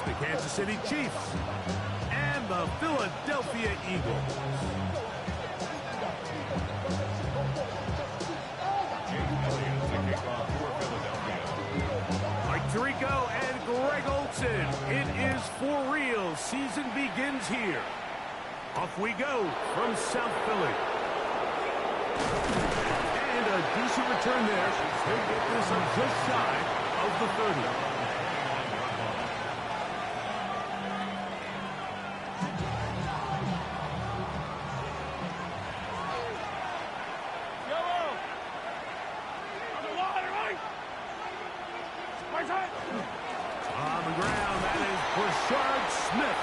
the Kansas City Chiefs and the Philadelphia Eagles. Mike Tirico and Greg Olsen. It is for real. Season begins here. Off we go from South Philly. And a decent return there. He'll get this up just shy of the 30. On the ground, that is Brashard Smith.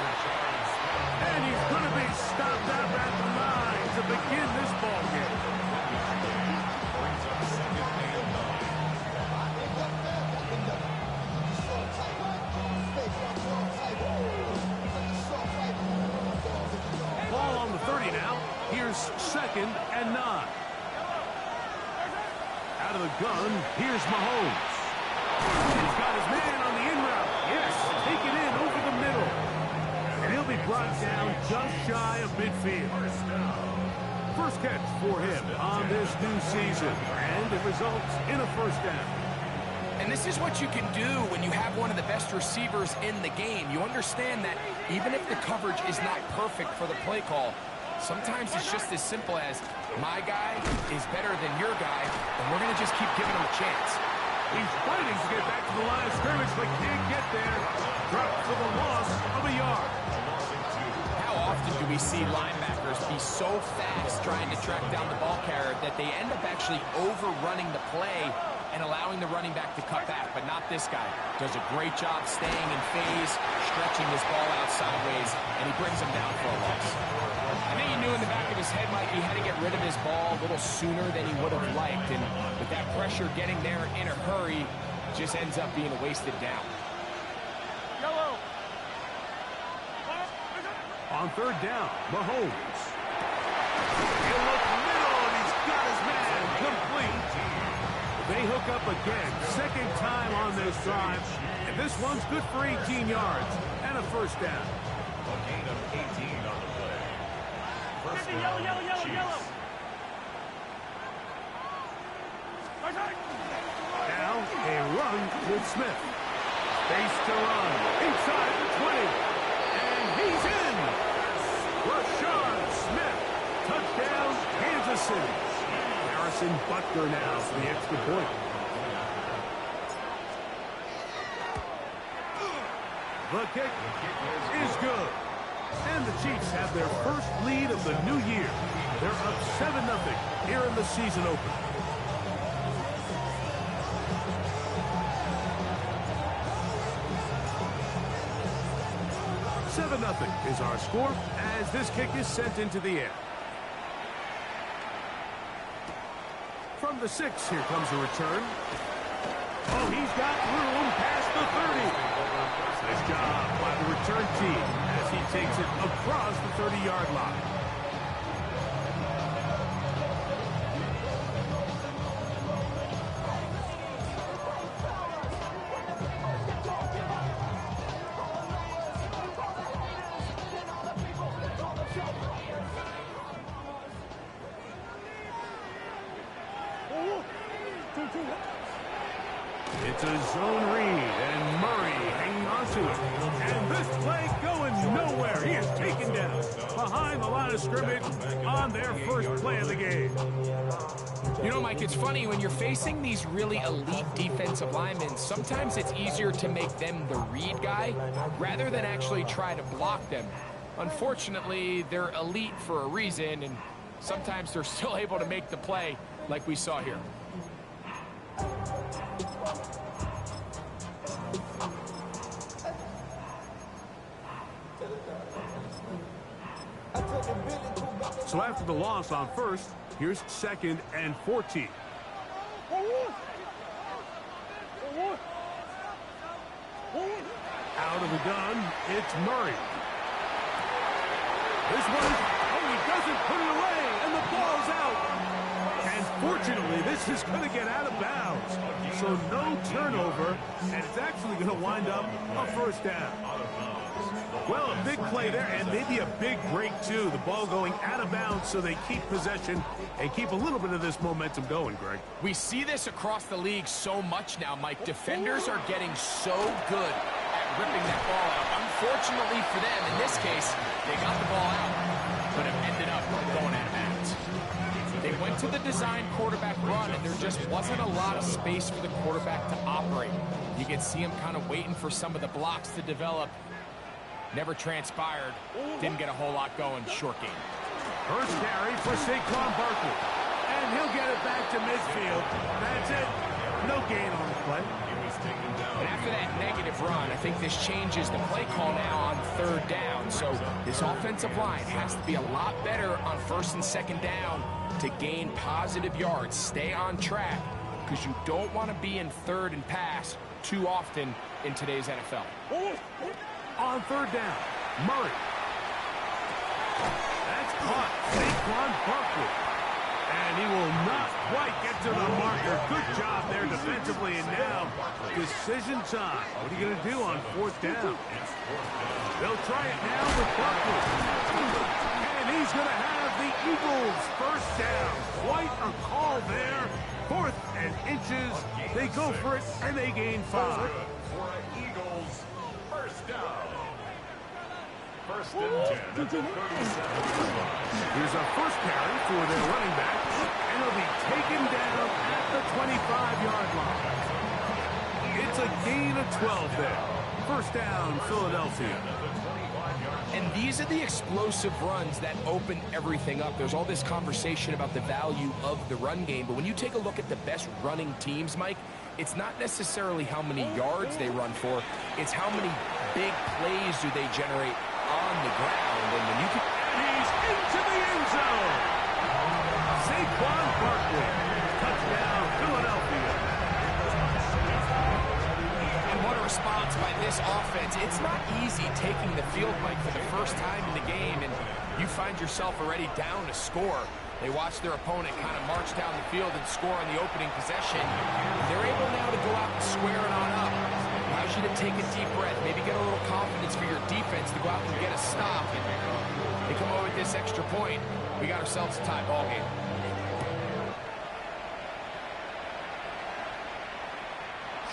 And he's going to be stopped out at the line to begin this ball game. Ball on the 30 now. Here's 2nd and 9. Out of the gun, here's Mahomes. He's got his man on the in route. Yes, take it in over the middle. And he'll be brought down just shy of midfield. First catch for him on this new season. And it results in a first down. And this is what you can do when you have one of the best receivers in the game. You understand that even if the coverage is not perfect for the play call, sometimes it's just as simple as my guy is better than your guy, and we're going to just keep giving him a chance. He's fighting to get back to the line of scrimmage, but can't get there. Dropped for the loss of a yard. How often do we see linebackers be so fast trying to track down the ball carrier that they end up actually overrunning the play and allowing the running back to cut back, but not this guy. Does a great job staying in phase, stretching his ball out sideways, and he brings him down for a loss. I think he knew in the back of his head, Mike, he had to get rid of his ball a little sooner than he would have liked, and with that pressure getting there in a hurry, just ends up being a wasted down. On 3rd down, Mahomes. He'll look middle, and he's got his man complete. They hook up again, 2nd time on this drive, and this one's good for 18 yards and a first down. A gain of 18 on the play. First down, Chiefs. Now, a run with Smith. Face to run, inside the 20, and he's in! Brashard Smith, touchdown, Kansas City. Harrison Butker now for the extra point. The kick is good. And the Chiefs have their first lead of the new year. They're up 7-0 here in the season opener. Nothing is our score as this kick is sent into the air. From the 6, here comes a return. Oh, he's got room past the 30. Nice job by the return team as he takes it across the 30-yard line. It's a zone read, and Murray hanging on to it. And this play going nowhere. He is taken down behind the line of scrimmage on their first play of the game. You know, Mike, it's funny, when you're facing these really elite defensive linemen, sometimes it's easier to make them the read guy rather than actually try to block them. Unfortunately, they're elite for a reason, and sometimes they're still able to make the play like we saw here. So after the loss on first, here's 2nd and 14. Out of the gun, it's Murray. This one, oh, he doesn't put it away, and the ball's out. And Fortunately, this is going to get out of bounds. So no turnover, and it's actually going to wind up a first down. Well, a big play there, and maybe a big break, too. The ball going out of bounds so they keep possession and keep a little bit of this momentum going, Greg. We see this across the league so much now, Mike. Defenders are getting so good at ripping that ball out. Unfortunately for them, in this case, they got the ball out, but it ended up going out of bounds. They went to the design quarterback run, and there just wasn't a lot of space for the quarterback to operate. You can see him kind of waiting for some of the blocks to develop. Never transpired. Didn't get a whole lot going. Short game. First carry for Saquon Barkley. And he'll get it back to midfield. That's it. No gain on the play. And after that negative run, I think this changes the play call now on third down. So this offensive line has to be a lot better on first and second down to gain positive yards. Stay on track, because you don't want to be in third and pass too often in today's NFL. On third down, Murray. That's caught. Saquon Barkley. And he will not quite get to the marker. Good job there defensively. And now, decision time. What are you going to do on fourth down? They'll try it now with Barkley. And he's going to have the Eagles first down. Quite a call there. 4th and inches. They go for it, and they gain 5. Eagles first down. First and 10 at the 37. Here's a first carry for their running back, and he'll be taken down at the 25-yard line. It's a gain of 12 there. First down, Philadelphia. And these are the explosive runs that open everything up. There's all this conversation about the value of the run game, but when you take a look at the best running teams, Mike, it's not necessarily how many yards they run for, it's how many big plays do they generate on the ground. And when you can... He's into the end zone. Saquon Barkley. Touchdown, Philadelphia. And what a response by this offense. It's not easy taking the field, Mike, for the first time in the game, and you find yourself already down to score. They watch their opponent kind of march down the field and score on the opening possession. They're able now to go out and square it on up. Allows you to take a deep breath, maybe get a little confidence for your defense to go out and get a stop. And they come over with this extra point. We got ourselves a tie ball game.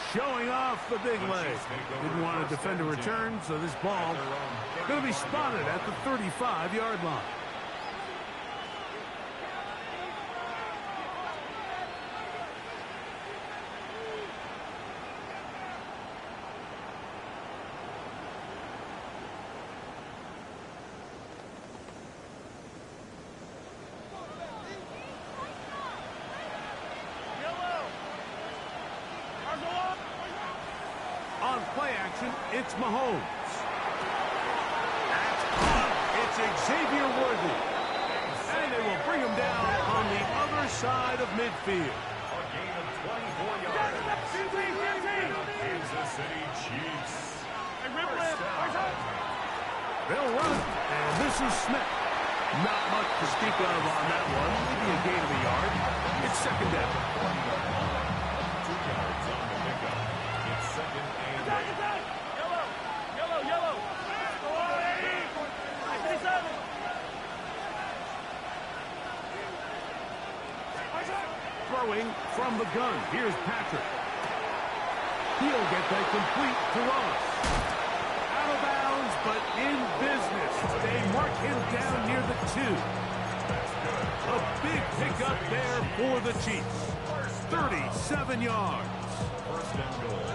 Showing off the big leg. Didn't want to defend a return, so this ball going to be spotted at the 35-yard line. On play action, it's Mahomes. That's caught. It's Xavier Worthy. And they will bring him down on the other side of midfield. A gain of 24 yards. Kansas City Chiefs. They'll run, and this is Smith. Not much to speak of on that one. Maybe a gain of a yard. It's second down. 2 yards on the pickup. It's second and 8. Throwing from the gun. Here's Patrick. He'll get that complete to Ross. Out of bounds, but in business. They mark him down near the 2. A big pickup there for the Chiefs. 37 yards.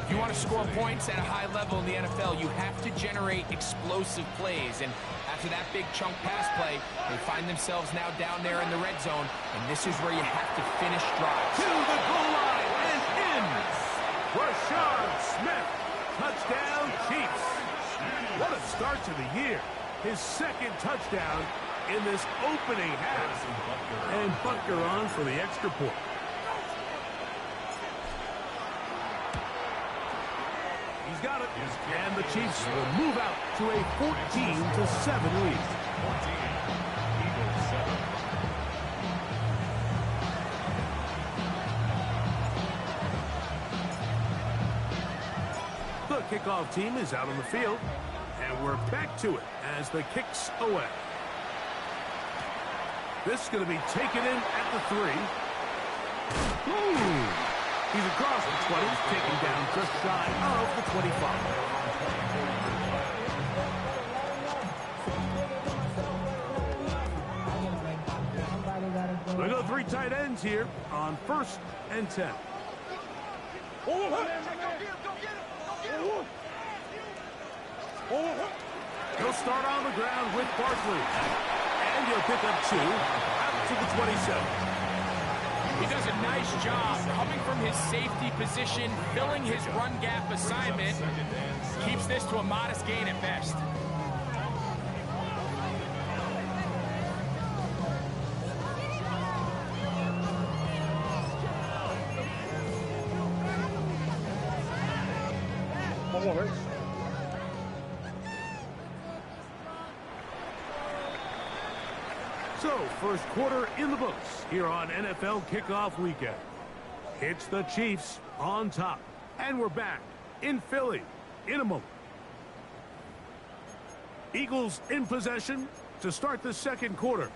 If you want to score points at a high level in the NFL, you have to generate explosive plays. And after that big chunk pass play, they find themselves now down there in the red zone. And this is where you have to finish drives. To the goal line and in. Rashard Smith. Touchdown, Chiefs. What a start to the year. His second touchdown in this opening half. And Butker on for the extra point. He's got it. And the Chiefs will move out to a 14-7 lead. 14. Eagles 7. kickoff team is out on the field. And we're back to it as the kick's away. This is going to be taken in at the 3. Ooh. He's across the 20, taken down just shy of the 25. We go 3 tight ends here on 1st and 10. He'll start on the ground with Barkley. And he'll pick up 2 out to the 27. He does a nice job coming from his safety position, filling his run gap assignment. Keeps this to a modest gain at best. So, first quarter in the books here on NFL Kickoff Weekend. It's the Chiefs on top. And we're back in Philly in a moment. Eagles in possession to start the second quarter.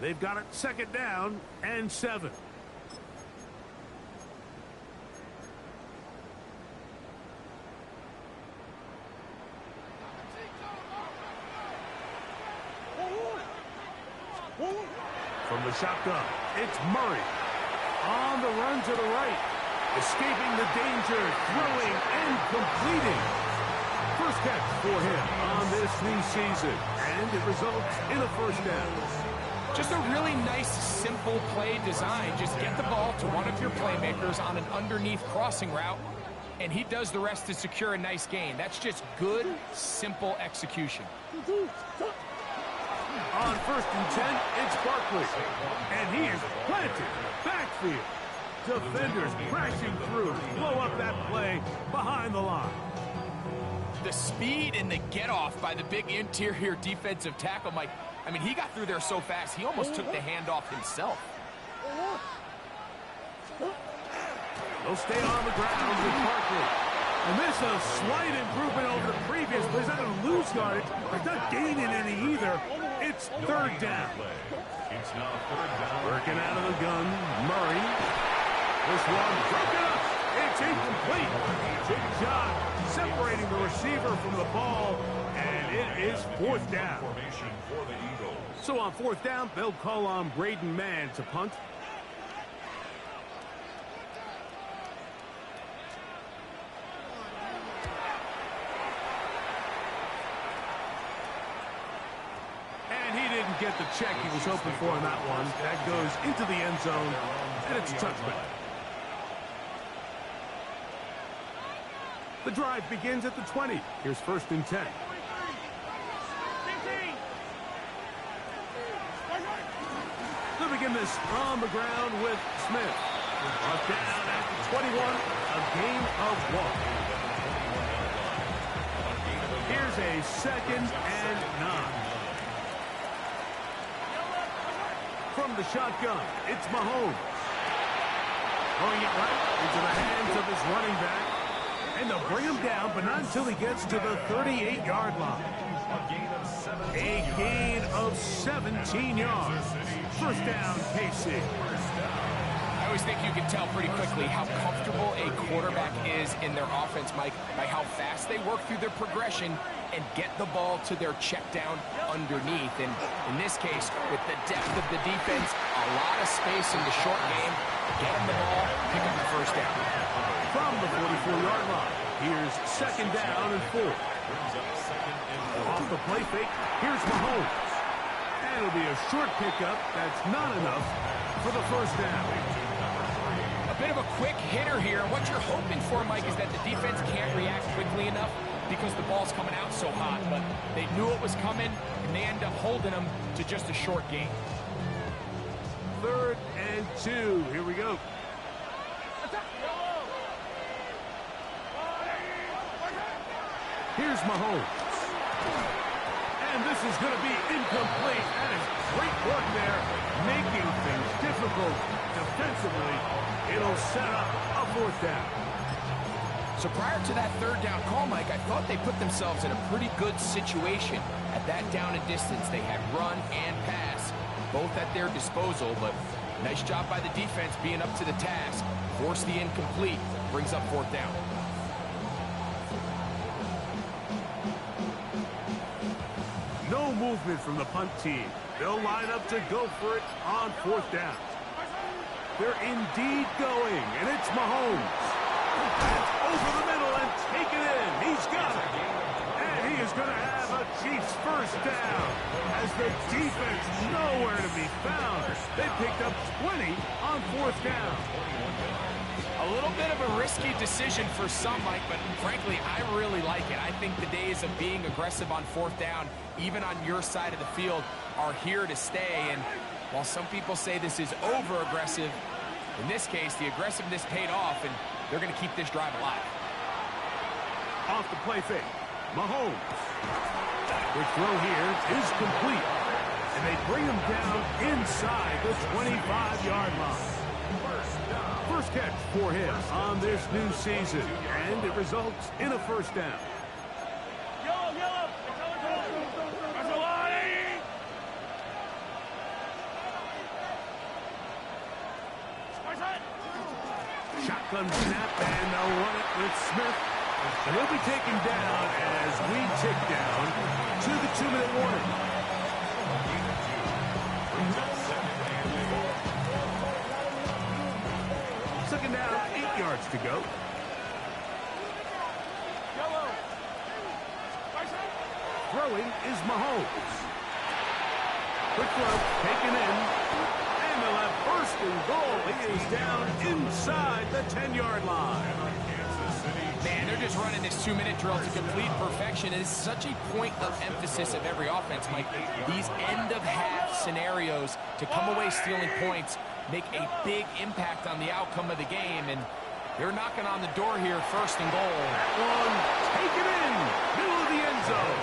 They've got it 2nd down and 7. From the shotgun, it's Murray. On the run to the right. Escaping the danger, throwing and completing. First catch for him on this new season. And it results in a 1st down. Just a really nice, simple play design. Just get the ball to one of your playmakers on an underneath crossing route, and he does the rest to secure a nice gain. That's just good, simple execution. On 1st and 10, it's Barkley. And he is planted backfield. Defenders crashing through. Blow up that play behind the line. The speed and the get-off by the big interior defensive tackle, Mike. I mean, he got through there so fast, he almost took the handoff himself. They'll stay on the ground with Barkley. And this is a slight improvement over the previous play. He's not going to lose yardage. He's not gaining any either. It's 3rd down. It's now 3rd down. Working out of the gun, Murray. This one broken up. It's incomplete. Big job separating the receiver from the ball, and it is 4th down. Formation for the Eagles. So on 4th down, they'll call on Braden Mann to punt. Get the check he was hoping for in that one. That goes into the end zone, and it's a touchback. The drive begins at the 20. Here's 1st and 10. They'll begin this on the ground with Smith. Brought down at the 21, a gain of 1. Here's a 2nd and 9. From the shotgun, it's Mahomes. Throwing it right into the hands of his running back. And they'll bring him down, but not until he gets to the 38-yard line. A gain of 17 yards. 1st down, KC. I always think you can tell pretty quickly how comfortable a quarterback is in their offense, Mike, by how fast they work through their progression and get the ball to their check down underneath. And in this case, with the depth of the defense, a lot of space in the short game, get them the ball, pick up the 1st down. From the 44-yard line, here's 2nd down and 4. Off the play fake, here's Mahomes. And it'll be a short pickup. That's not enough for the 1st down. A bit of a quick hitter here. What you're hoping for, Mike, is that the defense can't react quickly enough because the ball's coming out so hot. But they knew it was coming, and they end up holding them to just a short gain. 3rd and 2. Here we go. Here's Mahomes. And this is going to be incomplete. That is great work there, making things difficult defensively. It'll set up a 4th down. So prior to that third down call, Mike, I thought they put themselves in a pretty good situation at that down and distance. They had run and pass, both at their disposal, but nice job by the defense being up to the task. Force the incomplete, brings up fourth down. No movement from the punt team. They'll line up to go for it on fourth down. They're indeed going, and it's Mahomes. That's over the middle and take it in. He's got it. And he is going to have a Chiefs first down as the defense nowhere to be found. They picked up 20 on fourth down. A little bit of a risky decision for some, Mike, but frankly, I really like it. I think the days of being aggressive on fourth down, even on your side of the field, are here to stay. And while some people say this is over-aggressive, in this case, the aggressiveness paid off, and they're going to keep this drive alive. Off the play fake. Mahomes. The throw here is complete. And they bring him down inside the 25-yard line. First catch for him on this new season, and it results in a first down. Shotgun snap, and they'll run it with Smith. And he'll be taken down as we tick down to the 2-minute warning. Second down, 8 yards to go. Throwing is Mahomes. Quick throw, taken in. And they'll have first and goal. He is down inside the 10-yard line. Man, they're just running this 2-minute drill to complete perfection. It is such a point of emphasis of every offense, Mike. These end-of-half scenarios to come away stealing points make a big impact on the outcome of the game, and they're knocking on the door here, first and goal. That one, take it in, middle of the end zone.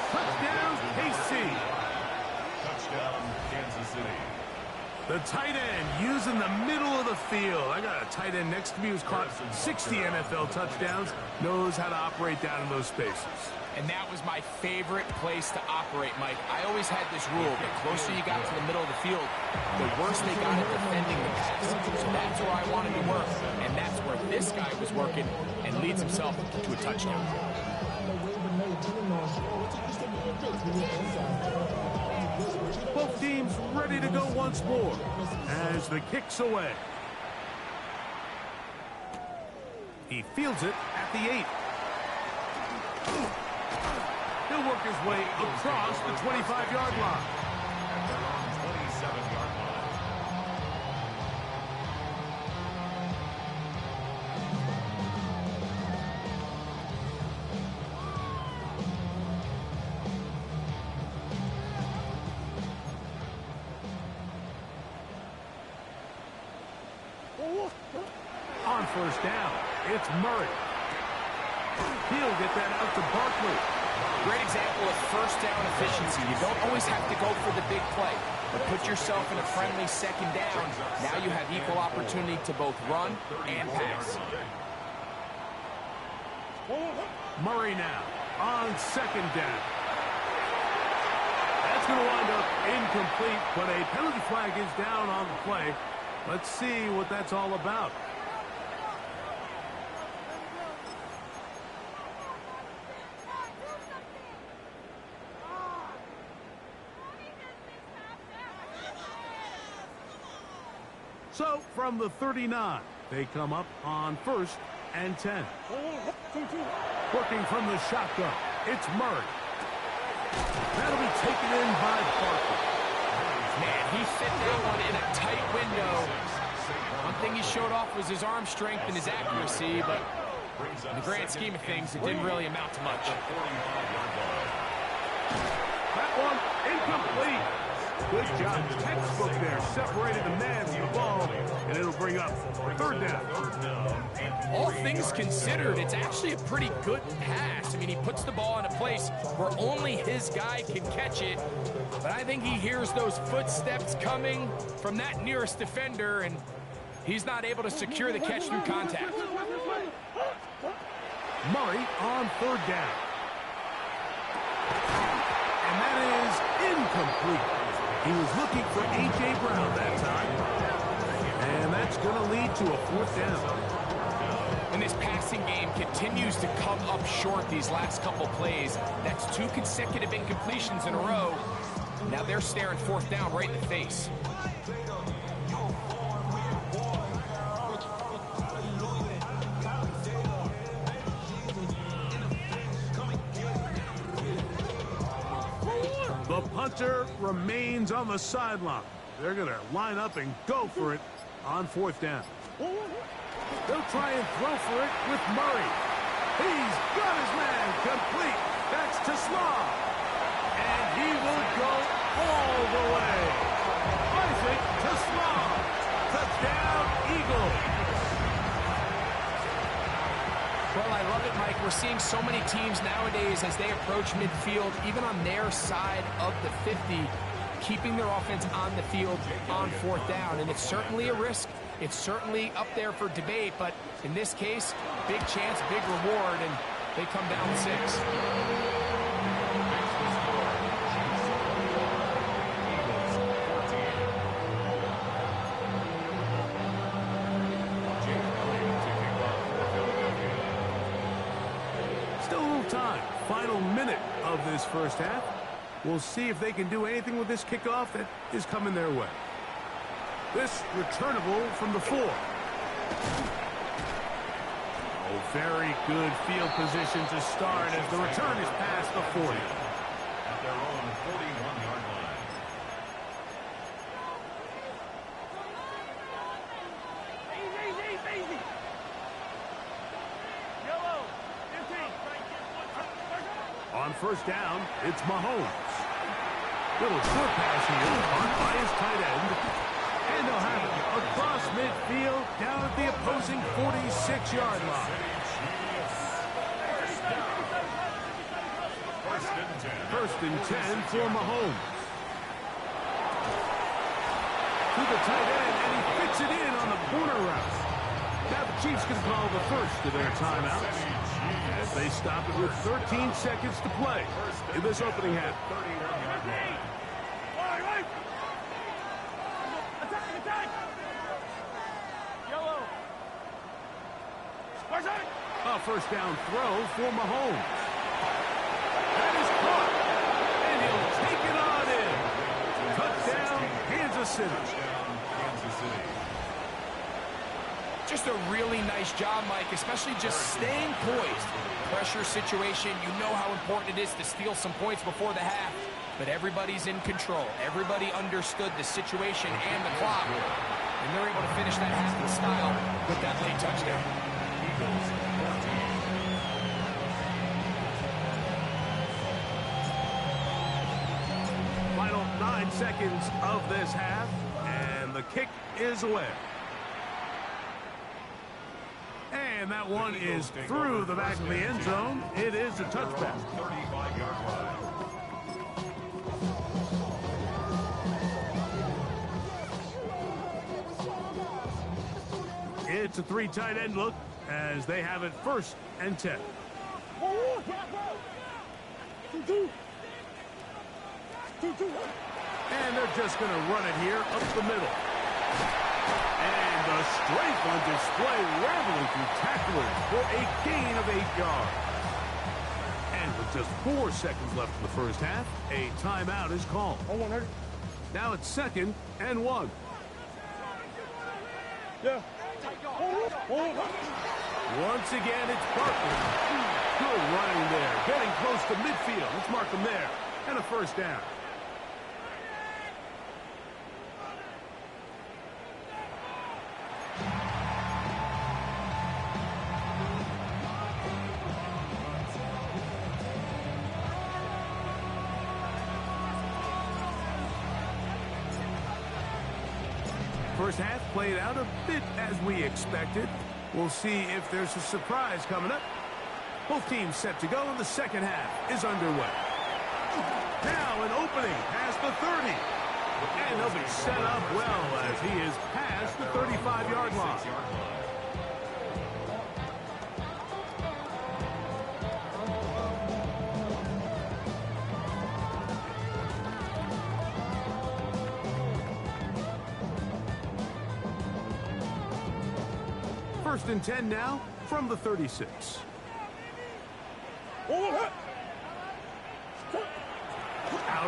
Touchdown, KC. Touchdown, Kansas City. The tight end using the middle of the field. I got a tight end next to me who's caught 60 NFL touchdowns, knows how to operate down in those spaces. And that was my favorite place to operate, Mike. I always had this rule: the closer you got to the middle of the field, the worse they got at defending the pass. So that's where I wanted to work, and that's where this guy was working and leads himself to a touchdown. Both teams ready to go once more as the kick's away. He fields it at the 8. He'll work his way across the 25-yard line. At their own 27-yard line. On first down, it's Murray. He'll get that out to Barkley. Great example of first down efficiency. You don't always have to go for the big play, but put yourself in a friendly second down. Now you have equal opportunity to both run and pass. Murray now on second down. That's going to wind up incomplete, but a penalty flag is down on the play. Let's see what that's all about. So, from the 39, they come up on first and 10. Working from the shotgun, it's Murray. That'll be taken in by Barkley. Man, he fit that one in a tight window. One thing he showed off was his arm strength and his accuracy, but in the grand scheme of things, it didn't really amount to much. That one incomplete. Good job. Textbook there. Separated the man from the ball, and it'll bring up third down. All things considered, it's actually a pretty good pass. I mean, he puts the ball in a place where only his guy can catch it. But I think he hears those footsteps coming from that nearest defender, and he's not able to secure the catch through contact. Murray on third down. And that is incomplete. He was looking for A.J. Brown that time. And that's going to lead to a fourth down. And this passing game continues to come up short these last couple plays. That's 2 consecutive incompletions in a row. Now they're staring fourth down right in the face. The punter remains on the sideline. They're going to line up and go for it on fourth down. They'll try and throw for it with Murray. He's got his man complete. That's to Slav. And he will go all the way. Isaac to Slav. Touchdown, Eagles. Well, I love it, Mike. We're seeing so many teams nowadays as they approach midfield, even on their side of the 50, keeping their offense on the field on fourth down. And it's certainly a risk. It's certainly up there for debate, but in this case, big chance, big reward, and they come down 6. Still a little time. Final minute of this first half. We'll see if they can do anything with this kickoff that is coming their way. This returnable from the 4. Oh, very good field position to start as the return is past the 40. At their own 41-yard line. Easy. Yellow. On first down, it's Mahomes. Little short pass here, caught by his tight end. And they'll have it across midfield down at the opposing 46-yard line. First and 10 for Mahomes. To the tight end, and he fits it in on the corner route. Now the Chiefs can call the first of their timeouts as they stop it with 13 seconds to play in this opening half. A first down throw for Mahomes. That is caught. And he'll take it on in. Touchdown, Kansas City. Just a really nice job, Mike, especially just staying poised. Pressure situation, you know how important it is to steal some points before the half, but everybody's in control. Everybody understood the situation and the clock, and they're able to finish that half in style with that late touchdown. Final 9 seconds of this half, and the kick is away. And that one is through the back of the end zone. It is a touchback. 35-yard line. It's a 3 tight end look as they have it first and 10. And they're just going to run it here up the middle. And the strength on display, rambling through tacklers for a gain of 8 yards. And with just 4 seconds left in the first half, a timeout is called. Now it's 2nd and 1. Once again, it's Barkley. Good running there. Getting close to midfield. Let's mark him there. And a first down. First half played out a bit as we expected. We'll see if there's a surprise coming up. Both teams set to go, and the second half is underway. Now an opening past the 30. And he'll be set up well as he is past the 35-yard line. First and 10 now from the 36. Out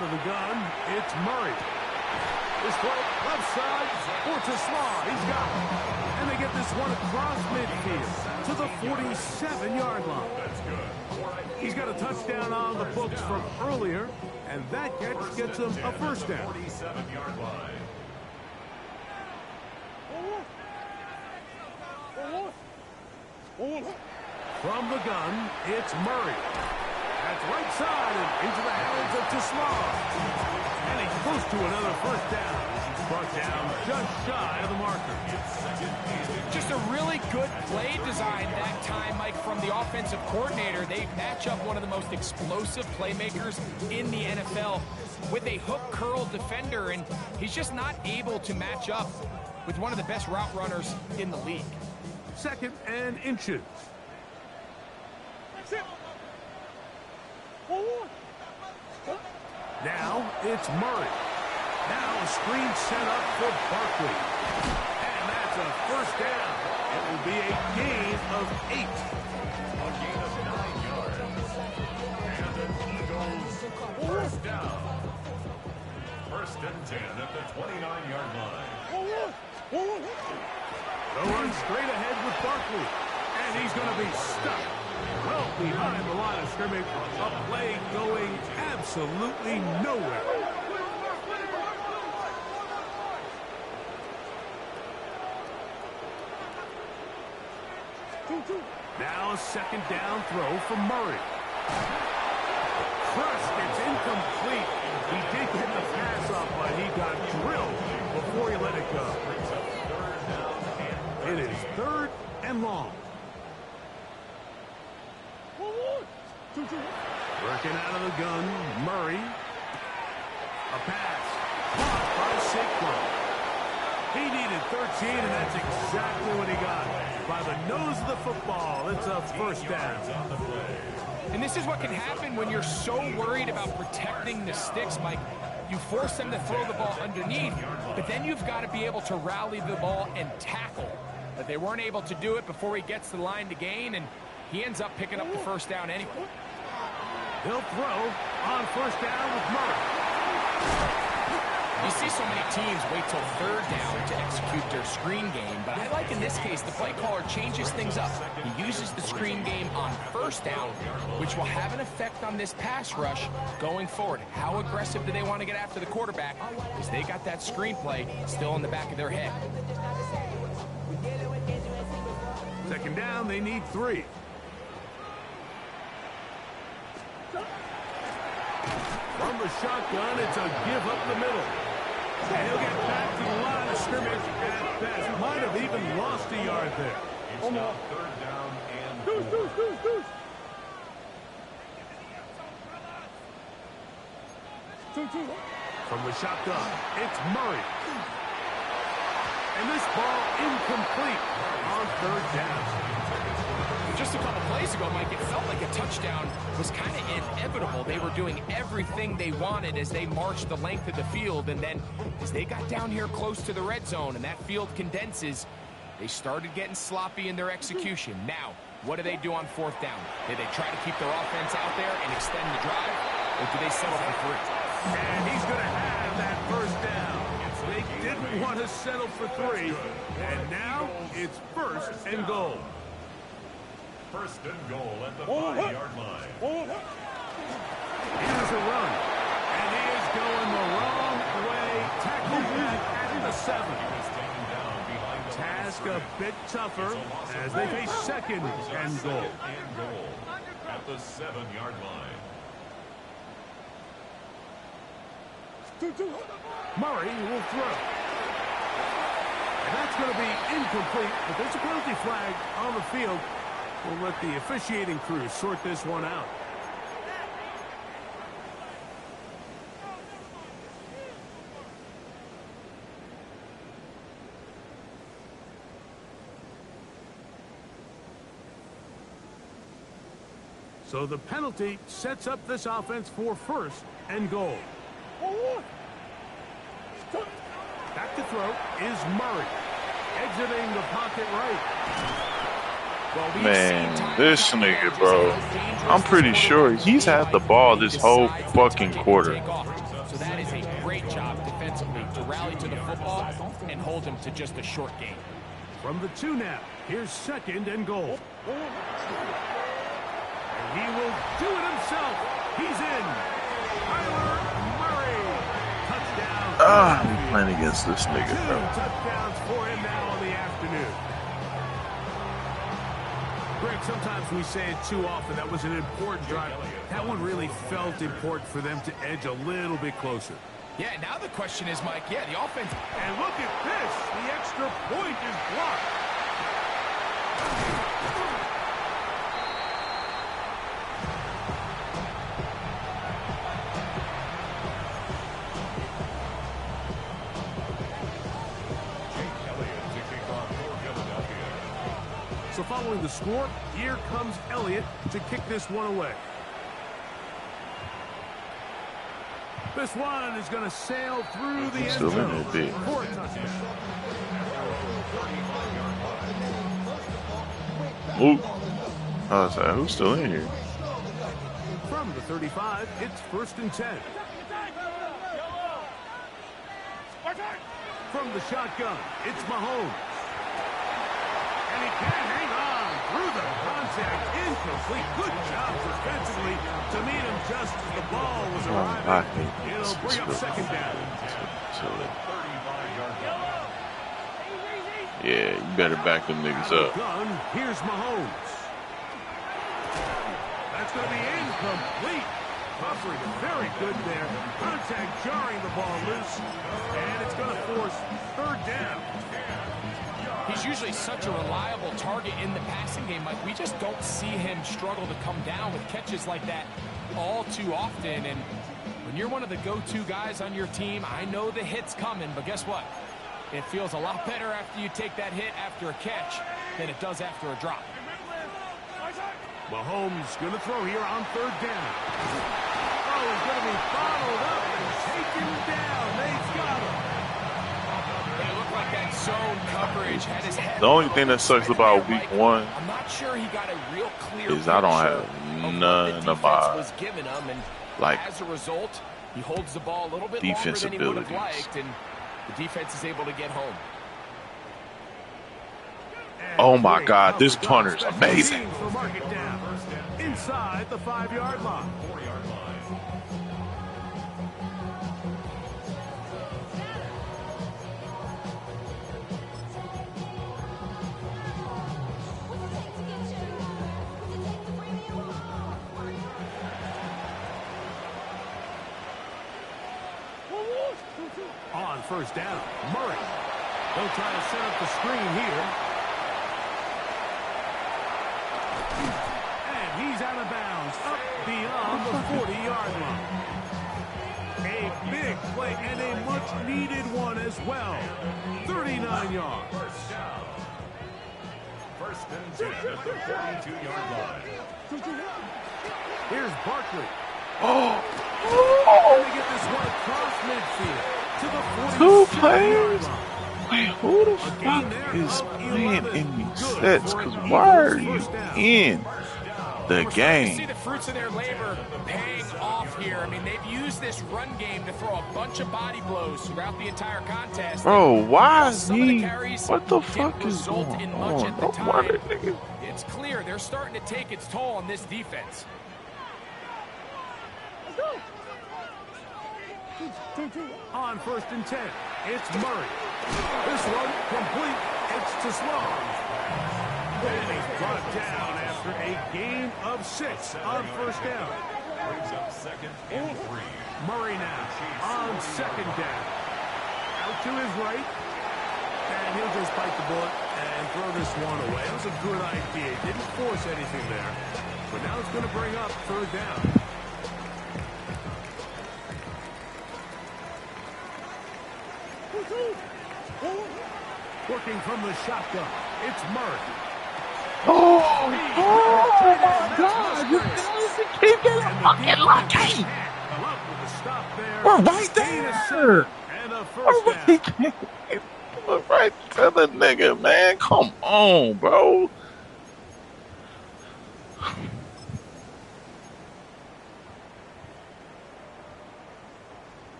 of the gun, it's Murray. This throw, left side, for Slaw. He's got it. And they get this one across midfield to the 47-yard line. He's got a touchdown on the books from earlier, and that catch gets him a first down. 47-yard line. From the gun, it's Murray. That's right side and into the hands of Slaw. And he's close to another first down. He's brought down just shy of the marker. Just a really good play design that time, Mike, from the offensive coordinator. They match up one of the most explosive playmakers in the NFL with a hook curl defender, and he's just not able to match up with one of the best route runners in the league. Second and inches. Now it's Murray. Now a screen set up for Barkley. And that's a first down. It will be a gain of 8. A gain of 9 yards. And an Eagles first down. First and 10 at the 29-yard line. They'll run straight ahead with Barkley. And he's going to be stuck well behind the line of scrimmage. A play going absolutely nowhere. Now a second down throw from Murray. Crushed, it's incomplete. He did get the pass up, but he got drilled before he let it go. It is third and long. Working out of the gun, Murray. A pass. Caught by Saquon. He needed 13, and that's exactly what he got. By the nose of the football, it's a first down. And this is what can happen when you're so worried about protecting the sticks, Mike. You force them to throw the ball underneath, but then you've got to be able to rally the ball and tackle. But they weren't able to do it before he gets to the line to gain, and he ends up picking up the first down anyway. He'll throw on first down with Murray. You see so many teams wait till third down to execute their screen game, but I like in this case the play caller changes things up. He uses the screen game on first down, which will have an effect on this pass rush going forward. How aggressive do they want to get after the quarterback? Because they got that screenplay still in the back of their head. Second down, they need 3. From the shotgun, it's a give up the middle. And he'll get back to the line of scrimmage at best. Might have even lost a yard there. It's now third down and 4. From the shotgun, it's Murray. And this ball incomplete on third down. Just a couple plays ago, Mike, it felt like a touchdown was kind of inevitable. They were doing everything they wanted as they marched the length of the field, and then as they got down here close to the red zone and that field condenses, they started getting sloppy in their execution. Now, what do they do on fourth down? Do they try to keep their offense out there and extend the drive, or do they settle for 3? And he's going to have that first down. They didn't want to settle for 3, and now it's first and goal. First and goal at the 5-yard line. Here's a run, and he is going the wrong way. Tackled back at the 7. Task a bit tougher as they face second and goal. At the 7-yard line. Murray will throw. And that's going to be incomplete, but there's a penalty flag on the field. We'll let the officiating crew sort this one out. So the penalty sets up this offense for first and goal. Back to throw is Murray. Exiting the pocket right. Well, Man, this nigga, bro. I'm pretty sure he's had the ball this whole fucking quarter. So that is a great job defensively to rally to the football and hold him to just a short game. From the 2 now, here's 2nd and goal. And he will do it himself. He's in. Kyler Murray. Touchdown. I'm playing against this nigga, 2 bro. touchdowns for him now on the afternoon. Greg, sometimes we say it too often. That was an important drive. That one really felt important for them to edge a little bit closer. Yeah, now the question is, Mike, the offense. And look at this. The extra point is blocked. So following the score, here comes Elliott to kick this one away. This one is going to sail through the end Still in zone there, for a touchdown. Ooh. I was like, who's still in here? From the 35, it's 1st and 10. From the shotgun, it's Mahomes. And he can't hang on through the contact. Incomplete. Good job defensively to meet him just as the ball was arriving. It'll bring up 2nd down. Yeah, you better back them niggas up. Gun, here's Mahomes. That's going to be incomplete. Covering very good there. Contact jarring the ball loose. And it's going to force 3rd down. He's usually such a reliable target in the passing game, Mike. We just don't see him struggle to come down with catches like that all too often. And when you're one of the go-to guys on your team, I know the hit's coming, but guess what? It feels a lot better after you take that hit after a catch than it does after a drop. Mahomes going to throw here on 3rd down. Oh, he's going to be bottled up and taken down. They've got him. It looked like that zone coverage had his head. The only thing that sucks about week 1 I'm not sure he got a real clear is I don't have none of my, was giving him, and like, as a result, he holds the ball a little bit longer defense than he would have abilities. liked, and the defense is able to get home. Oh my God, this punter is amazing. For mark it down inside the 5-yard line. On 1st down, Murray. They'll try to set up the screen here. And he's out of bounds, up beyond the 40-yard line. A big play and a much-needed one as well. 39 yards. 1st and 10 at the 42-yard line. Here's Barkley. Oh, Trying to get this one across midfield to the 2 47-yard players? line. Wait, who the fuck is playing in these sets? Because why are you in the See game? the fruits of their labor paying off here. I mean, they've used this run game to throw a bunch of body blows throughout the entire contest. Bro, why is Some of the he? carries What the didn't fuck is result going in much on? at the No wonder, time. nigga. It's clear they're starting to take its toll on this defense. On 1st and 10, it's Murray. This one complete. It's to Sloan. And he's brought down after a gain of 6 on 1st down. Brings up 2nd and 3. Murray now on 2nd down. Out to his right. And he'll just bite the bullet and throw this one away. That was a good idea. Didn't force anything there. But now it's going to bring up 3rd down. Working from the shotgun, it's Murray. Oh my God! You guys keep getting fucking lucky. We're right there. And a first down. Look right to the nigga, man. Come on, bro.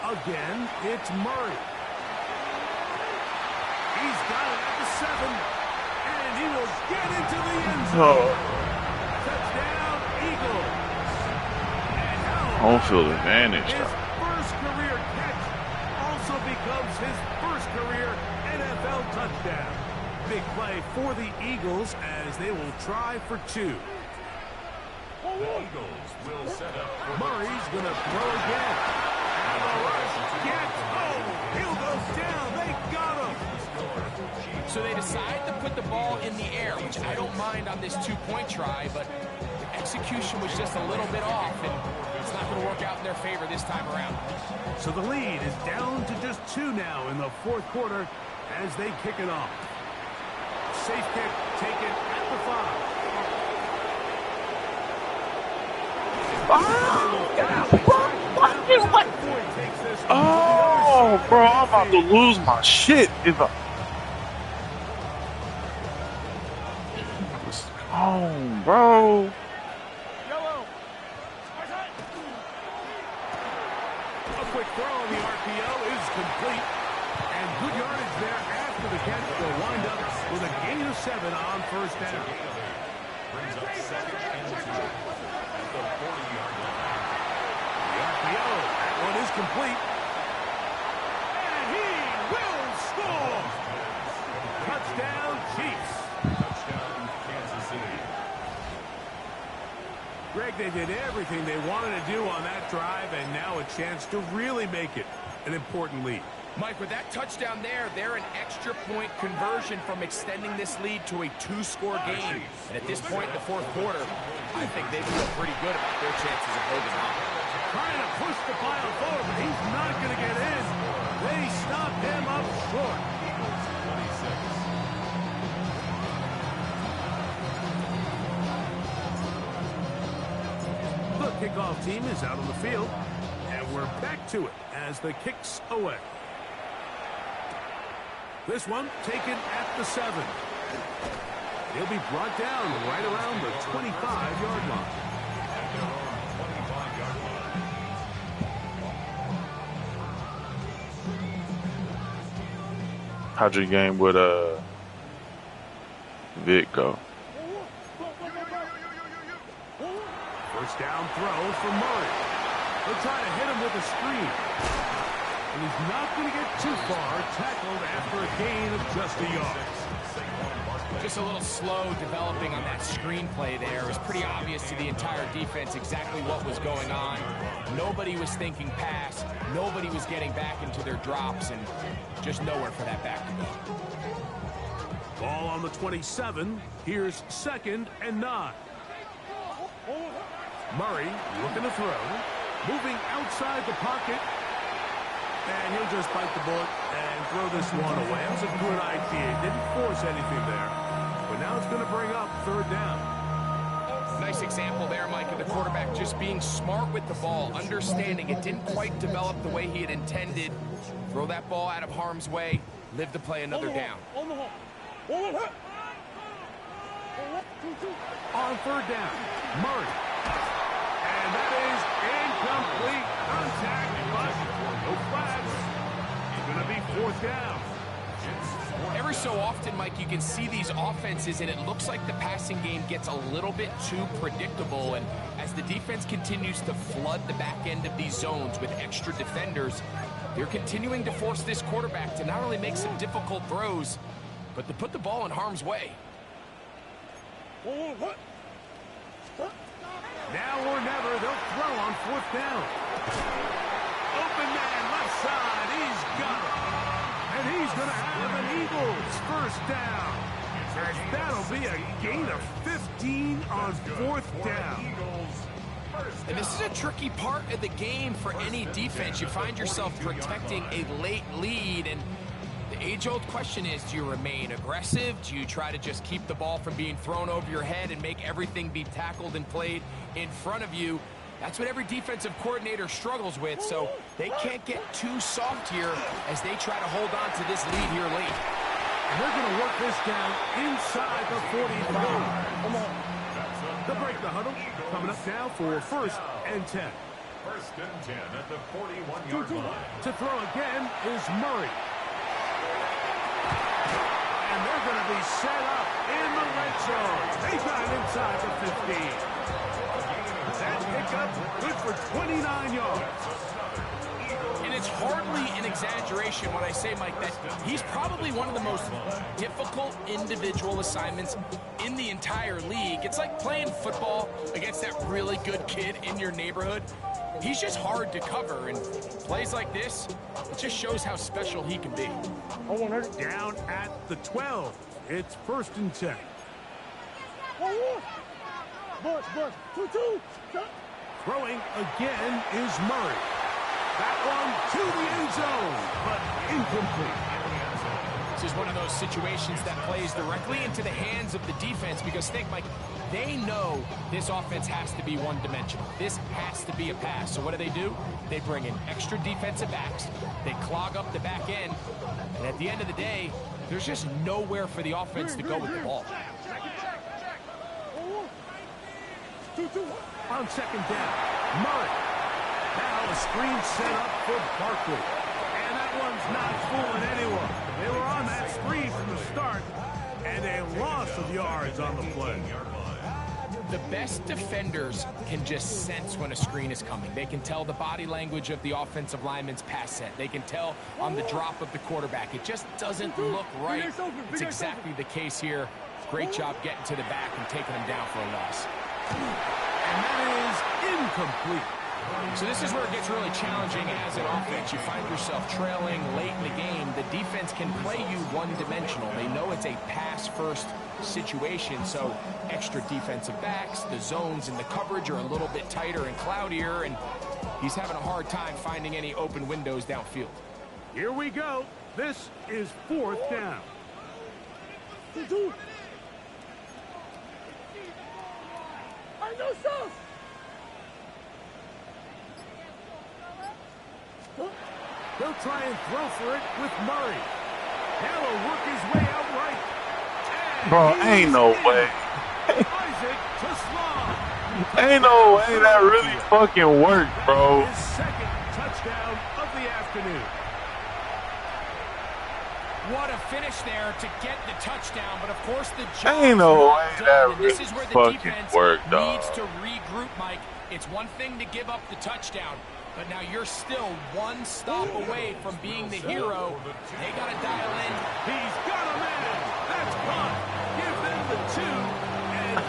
Again, it's Murray. He's got it at the 7, and he will get into the end zone. Touchdown, Eagles. And Home field advantage. his first career catch also becomes his first career NFL touchdown. Big play for the Eagles as they will try for 2. The Eagles will set up for Murray's going to throw again. And the rush gets home. He'll go down. They got him. So they decide to put the ball in the air, which I don't mind on this 2-point try, but the execution was just a little bit off, and it's not going to work out in their favor this time around. So the lead is down to just 2 now in the 4th quarter as they kick it off. Safe kick taken at the 5. Oh, bro, I'm about to lose my shit if I. Oh, bro. A quick throw on the RPO is complete. And good yardage there after the catch. They'll wind up with a gain of 7 on first down. brings up 2nd and 2 at the 40-yard line. The RPO, that one is complete. And he will score. Touchdown, Chiefs. Touchdown, Kansas City. Greg, they did everything they wanted to do on that drive, and now a chance to really make it an important lead. Mike, with that touchdown there, they're an extra point conversion from extending this lead to a 2-score game. And at this point in the 4th quarter, I think they feel pretty good about their chances of holding on. Trying to push the pile forward, but he's not going to get in. They stop him up short. Eagles 26. The kickoff team is out on the field, and we're back to it as the kick's away. This one taken at the 7. He'll be brought down right around the 25-yard line. At their own 25-yard line. How'd your game with Vic go? First down throw for Murray. They'll try to hit him with a screen. And he's not going to get too far, tackled after a gain of just a yard. Just a little slow developing on that screenplay there. It was pretty obvious to the entire defense exactly what was going on. Nobody was thinking pass. Nobody was getting back into their drops, and just nowhere for that back to go. Ball on the 27. Here's 2nd and 9. Murray looking to throw. Moving outside the pocket. And he'll just bite the bullet and throw this one away. That was a good idea. Didn't force anything there. But now it's going to bring up 3rd down. Nice example there, Mike, of the quarterback just being smart with the ball, understanding it didn't quite develop the way he had intended. Throw that ball out of harm's way, live to play another down. On 3rd down, Murray. And that is incomplete contact. No flags. It's going to be 4th down. Every so often, Mike, you can see these offenses, and it looks like the passing game gets a little bit too predictable. And as the defense continues to flood the back end of these zones with extra defenders, they're continuing to force this quarterback to not only make some difficult throws, but to put the ball in harm's way. Now or never, they'll throw on 4th down. Open man, left side, he's got it. And he's going to have an Eagles first down. And that'll be a gain of 15 on 4th down. And this is a tricky part of the game for any defense. You find yourself protecting a late lead, and the age-old question is, do you remain aggressive? Do you try to just keep the ball from being thrown over your head and make everything be tackled and played in front of you? That's what every defensive coordinator struggles with, so they can't get too soft here as they try to hold on to this lead here late. And they're going to work this down inside the 45. Come on. They'll break the huddle. Coming up now for 1st and 10. 1st and 10 at the 41-yard line. To throw again is Murray. And they're going to be set up in the red zone. They got it inside the 15. That pickup good for 29 yards. And it's hardly an exaggeration when I say, Mike, that he's probably one of the most difficult individual assignments in the entire league. It's like playing football against that really good kid in your neighborhood. He's just hard to cover, and plays like this, it just shows how special he can be. Down at the 12. It's 1st and 10. Throwing again is Murray. That one to the end zone, but incomplete. This is one of those situations that plays directly into the hands of the defense because think, Mike, they know this offense has to be one-dimensional. This has to be a pass. So what do? They bring in extra defensive backs. They clog up the back end. And at the end of the day, there's just nowhere for the offense to go with the ball. On 2nd down, Murray. Now a screen set up for Barkley. And that one's not fooling anyone. They were on that screen from the start, and a loss of yards on the play. The best defenders can just sense when a screen is coming. They can tell the body language of the offensive lineman's pass set. They can tell on the drop of the quarterback. It just doesn't look right. It's exactly the case here. Great job getting to the back and taking him down for a loss. And that is incomplete. So this is where it gets really challenging as an offense. You find yourself trailing late in the game. The defense can play you one-dimensional. They know it's a pass-first situation, so extra defensive backs, the zones and the coverage are a little bit tighter and cloudier, and he's having a hard time finding any open windows downfield. Here we go. This is 4th down. He'll try and throw for it with Murray. Now he'll work his way out right. Bro, ain't no way. Isaac to Sloan. Ain't no way that really fucking worked, bro. His 2nd touchdown of the afternoon. What a finish there to get the touchdown, but of course the job Ain't no way that this really is where the fucking defense worked, needs dog. to regroup, Mike. It's one thing to give up the touchdown, but now you're still one stop away from being the hero. They got to dial in. He's got a man. That's caught. Give them the 2.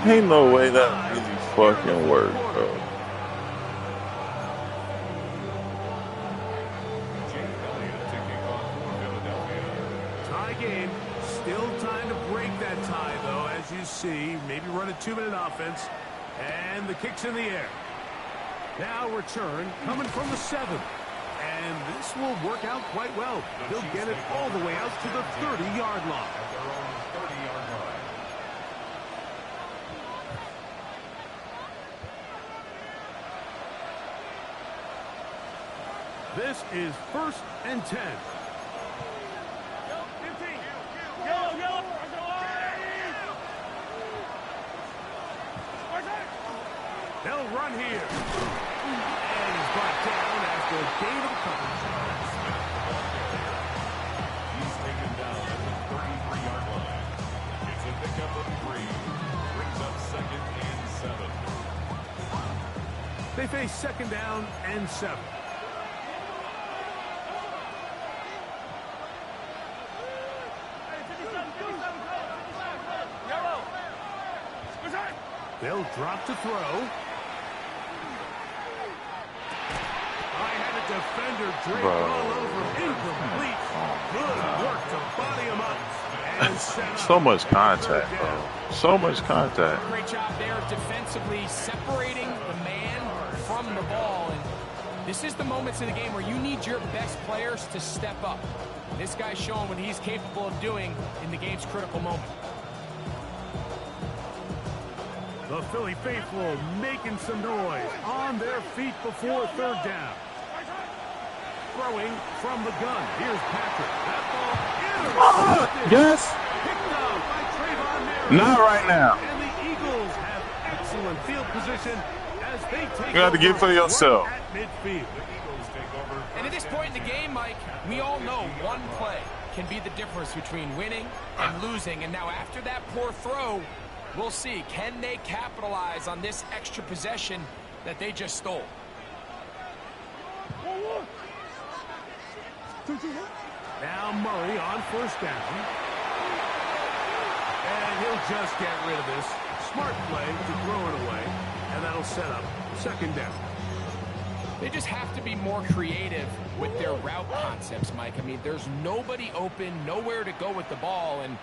And Ain't no way that really fucking worked, bro. Jake Elliott to kick off for Philadelphia. tie game. Still time to break that tie, though, as you see. Maybe run a 2-minute offense. And the kick's in the air. Now return coming from the 7. And this will work out quite well. He'll get it all the way out to the 30-yard line. At their own 30-yard line. This is 1st and 10. They'll run here. And he's brought down after a gain of coverage. He's taken down at the 33-yard line. It's a pickup of 3. Brings up 2nd and 7. They face 2nd down and 7. They'll drop to throw. I had a defender draped all over. Incomplete. Good work to body him up. And set up. So much contact, bro. So much contact. Great job there defensively separating the man from the ball. And this is the moments in the game where you need your best players to step up. This guy's showing what he's capable of doing in the game's critical moment. The Philly faithful making some noise on their feet before third down. Throwing from the gun. Here's Patrick. That ball intercepted. Yes. Picked up by Trayvon Merritt. Not right now. And the Eagles have excellent field position as they take You have to get for yourself. right at midfield. And at this point in the game, Mike, we all know one play can be the difference between winning and losing. And now after that poor throw, we'll see. Can they capitalize on this extra possession that they just stole? Now Murray on first down. And he'll just get rid of this. Smart play to throw it away. And that'll set up second down. They just have to be more creative with their route concepts, Mike. I mean, there's nobody open, nowhere to go with the ball, and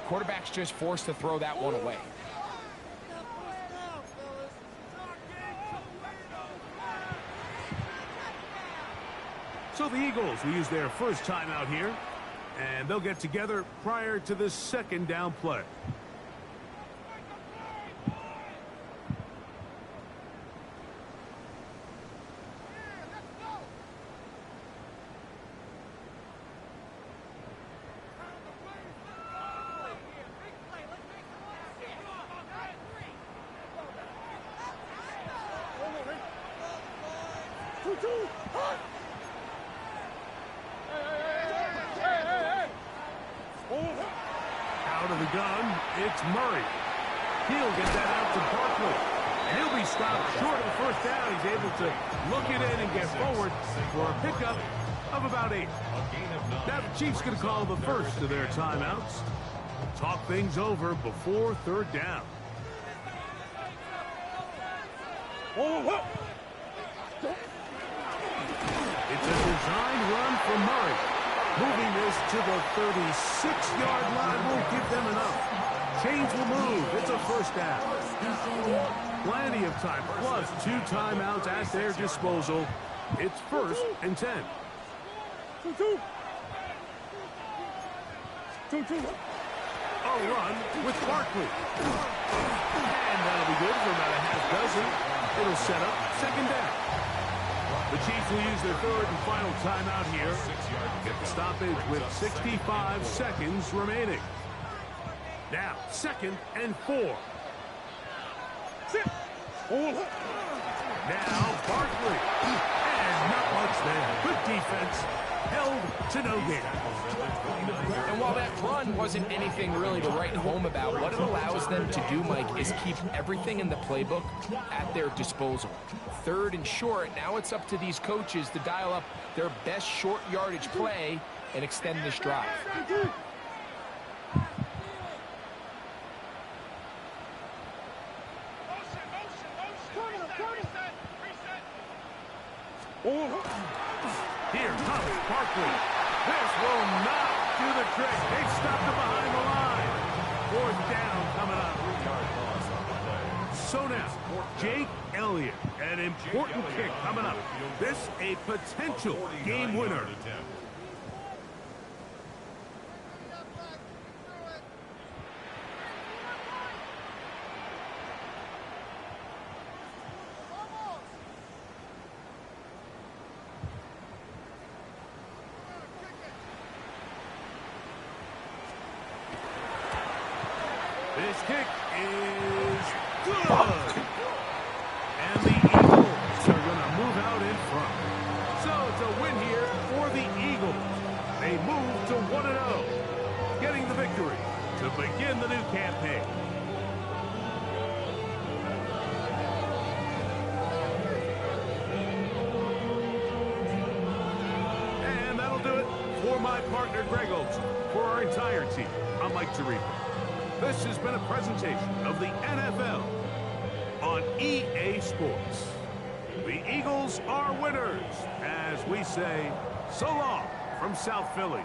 quarterback's just forced to throw that one away. So the Eagles will use their first timeout here, and they'll get together prior to the second down play. Out of the gun, it's Murray. He'll get that out to Barkley. And he'll be stopped short of the first down. He's able to look it in and get forward for a pickup of about 8. Now the Chiefs going to call the first of their timeouts. Talk things over before third down. It's a design run from Murray. Moving this to the 36-yard line won't give them enough. Chains will move. It's a first down. Plenty of time, plus 2 timeouts at their disposal. It's 1st and 10. A run with Barkley. And that'll be good for about a half dozen. It'll set up second down. The Chiefs will use their third and final timeout here. Get the stoppage with 65 seconds remaining. Now, 2nd and 4. Now, Barkley. And not much there. Good defense. Held to no gain. And while that run wasn't anything really to write home about, what it allows them to do, Mike, is keep everything in the playbook at their disposal. 3rd and short, now it's up to these coaches to dial up their best short yardage play and extend this drive. Here comes Barkley. This will not do the trick. They stopped it behind the line. 4th down coming up. So now, Jake Elliott, an important kick coming up. This a potential game winner. This kick is good. And the Eagles are going to move out in front. So it's a win here for the Eagles. They move to 1-0, getting the victory to begin the new campaign. And that'll do it for my partner, Greg Olson. For our entire team, I'm Mike Tirico. This has been a presentation of the NFL on EA Sports. The Eagles are winners, as we say so long from South Philly.